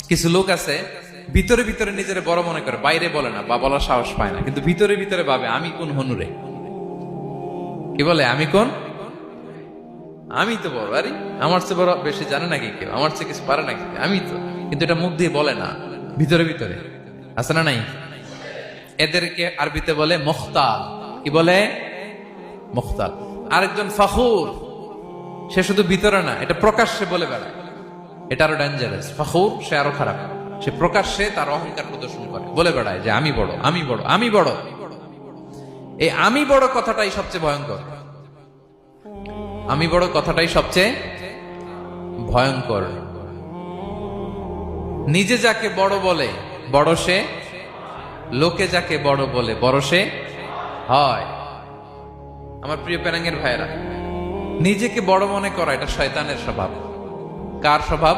কিছু লোক আছে ভিতরে ভিতরে নিজের বড় মনে করে, বাইরে বলে না বা বলার সাহস পায় না, কিন্তু ভিতরে ভিতরে ভাবে আমি কোন হনুরে, কি বলে আমি কোন, আমি তো বড়, আরে আমার চেয়ে বড় বেশি জানে নাকি কেউ, আমার চেয়ে কিছু পারে নাকি, আমি তো, কিন্তু এটা মুখ দিয়ে বলে না, ভিতরে ভিতরে আছে না নাই। এদেরকে আরবিতে বলে মুখতাল। কি বলে? মুখতাল। আরেকজন ফখুর, সে শুধু ভিতরে না, এটা প্রকাশ্যে বলে বেড়ায়, এটা আরো ডেঞ্জারাস। ফখুর, সে আরো খারাপ, সে প্রকাশ্যে তার অহংকার প্রদর্শন করে, বলে বেড়ায় যে আমি বড়, আমি বড়, আমি বড়। এই আমি বড় কথাটাই সবচেয়ে ভয়ঙ্কর। আমি বড় কথাটাই সবচেয়ে ভয়ঙ্কর। নিজে যাকে বড় বলে বড় সে, লোকে যাকে বড় বলে বড় সে হয়। আমার প্রিয় পেনাঙ্গের ভাইয়েরা, নিজেকে বড় মনে করা এটা শয়তানের স্বভাব। কার স্বভাব?